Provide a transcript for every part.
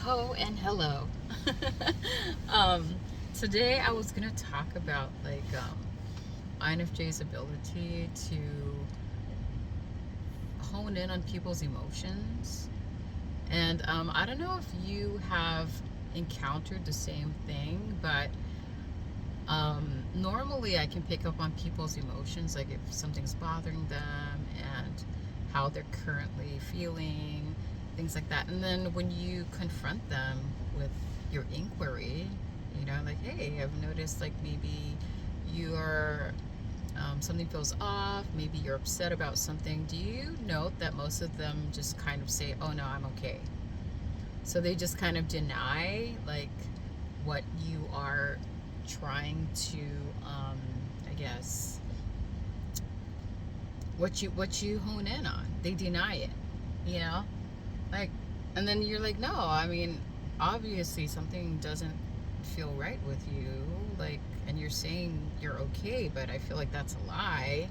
Ho and hello. um, Today I was gonna talk about INFJ's ability to hone in on people's emotions, and I don't know if you have encountered the same thing, but normally I can pick up on people's emotions, like if something's bothering them and how they're currently feeling, things like that. And then when you confront them with your inquiry, like, hey, I've noticed like maybe you're something feels off, maybe you're upset about something. Do you note that most of them just kind of say, oh no, I'm okay? So they just kind of deny like what you are trying to, I guess, what you hone in on. They deny it, you know, like, and then you're like, no, I mean, obviously something doesn't feel right with you, like, and you're saying you're okay, but I feel like that's a lie.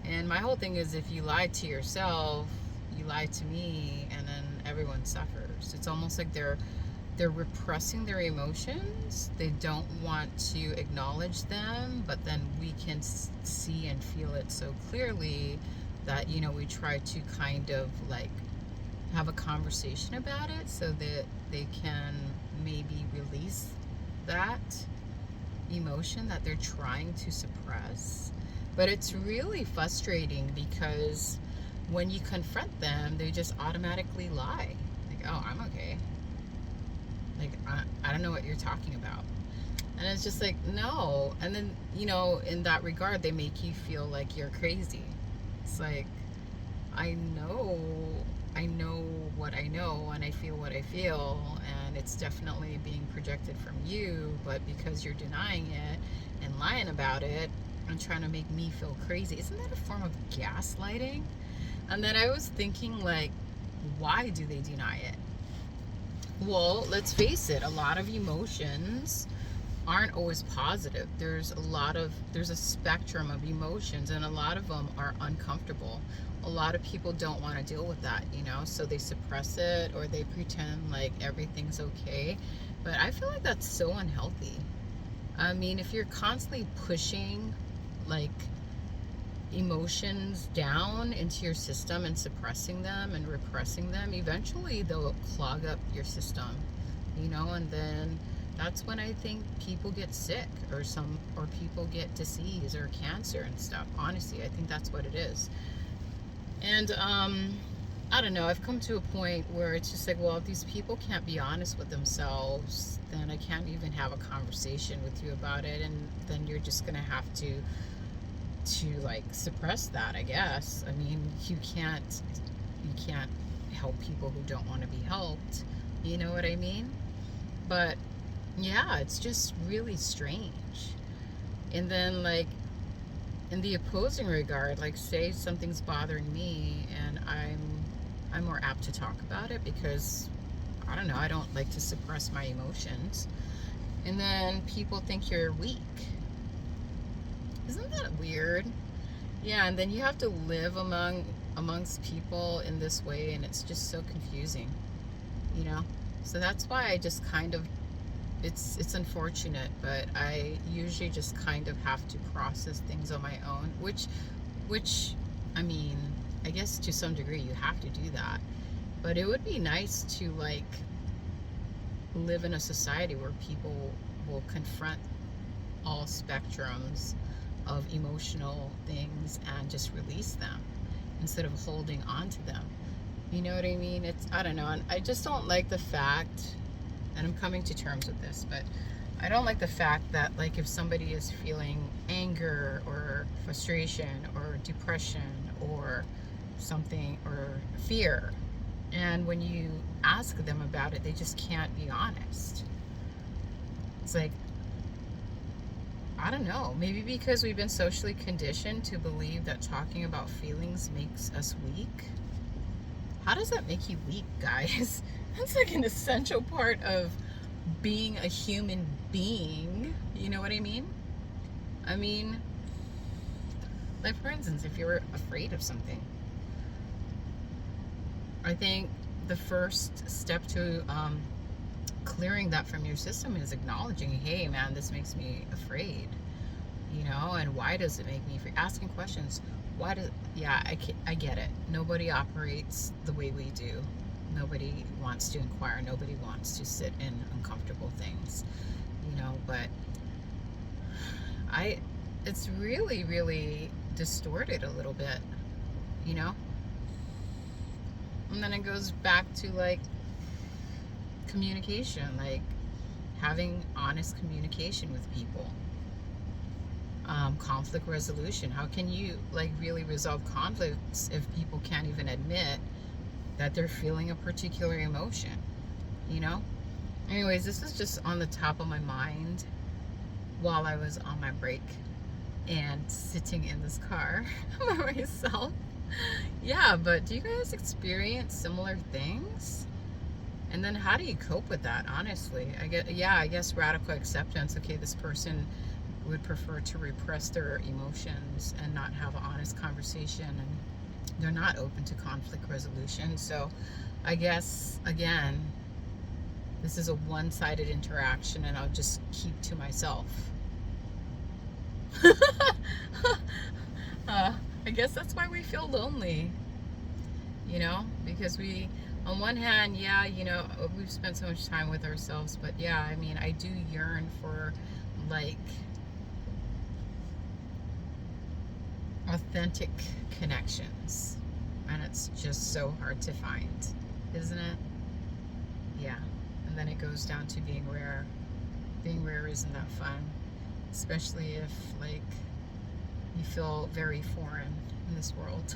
And my whole thing is, if you lie to yourself, you lie to me, and then everyone suffers. It's almost like they're repressing their emotions. They don't want to acknowledge them, but then we can see and feel it so clearly that, we try to kind of like have a conversation about it so that they can maybe release that emotion that they're trying to suppress. But it's really frustrating because when you confront them, they just automatically lie. Like, oh, I'm okay. Like, I don't know what you're talking about. And it's just like, no. And then, in that regard, they make you feel like you're crazy. It's like, I know, I know what I know, and I feel what I feel, and it's definitely being projected from you, but because you're denying it and lying about it and trying to make me feel crazy, isn't that a form of gaslighting? And then I was thinking, like, why do they deny it? Well, let's face it, a lot of emotions aren't always positive. There's a spectrum of emotions, and a lot of them are uncomfortable. A lot of people don't want to deal with that, so they suppress it or they pretend like everything's okay. But I feel like that's so unhealthy. I mean, if you're constantly pushing like emotions down into your system and suppressing them and repressing them, eventually they'll clog up your system, and then that's when I think people get sick or people get disease or cancer and stuff. Honestly, I think that's what it is. And I don't know, I've come to a point where it's just like, well, if these people can't be honest with themselves, then I can't even have a conversation with you about it, and then you're just gonna have to like suppress that, I guess. I mean, you can't help people who don't want to be helped. You know what I mean? But yeah, it's just really strange. And then, like, in the opposing regard, like, say something's bothering me and I'm more apt to talk about it because I don't know, I don't like to suppress my emotions. And then people think you're weak. Isn't that weird? Yeah, and then you have to live amongst people in this way, and it's just so confusing, you know? So that's why I just kind of, it's unfortunate, but I usually just kind of have to process things on my own, which I mean, I guess to some degree you have to do that. But it would be nice to like live in a society where people will confront all spectrums of emotional things and just release them instead of holding on to them. You know what I mean? I don't know. And I just don't like the fact, and I'm coming to terms with this, but I don't like the fact that, like, if somebody is feeling anger or frustration or depression or something or fear, and when you ask them about it, they just can't be honest. It's like, I don't know, maybe because we've been socially conditioned to believe that talking about feelings makes us weak. How does that make you weak, guys? That's like an essential part of being a human being. You know what I mean? I mean, like, for instance, if you're afraid of something, I think the first step to clearing that from your system is acknowledging, hey man, this makes me afraid, and why does it make me afraid? Asking questions. Why does, yeah, I get it. Nobody operates the way we do. Nobody wants to inquire. Nobody wants to sit in uncomfortable things, but I, it's really, really distorted a little bit, you know? And then it goes back to like communication, like having honest communication with people. Conflict resolution. How can you like really resolve conflicts if people can't even admit that they're feeling a particular emotion? You know? Anyways, this is just on the top of my mind while I was on my break and sitting in this car by myself. Yeah, but do you guys experience similar things? And then how do you cope with that, honestly? I guess radical acceptance. Okay, this person would prefer to repress their emotions and not have an honest conversation, and they're not open to conflict resolution. So I guess, again, this is a one-sided interaction and I'll just keep to myself. I guess that's why we feel lonely, because we, on one hand, yeah, we've spent so much time with ourselves, but yeah, I mean, I do yearn for like authentic connections, and it's just so hard to find, isn't it? Yeah. And then it goes down to being rare. Being rare isn't that fun, especially if like you feel very foreign in this world.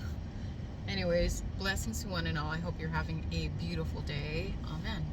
Anyways, blessings to one and all. I hope you're having a beautiful day. Amen.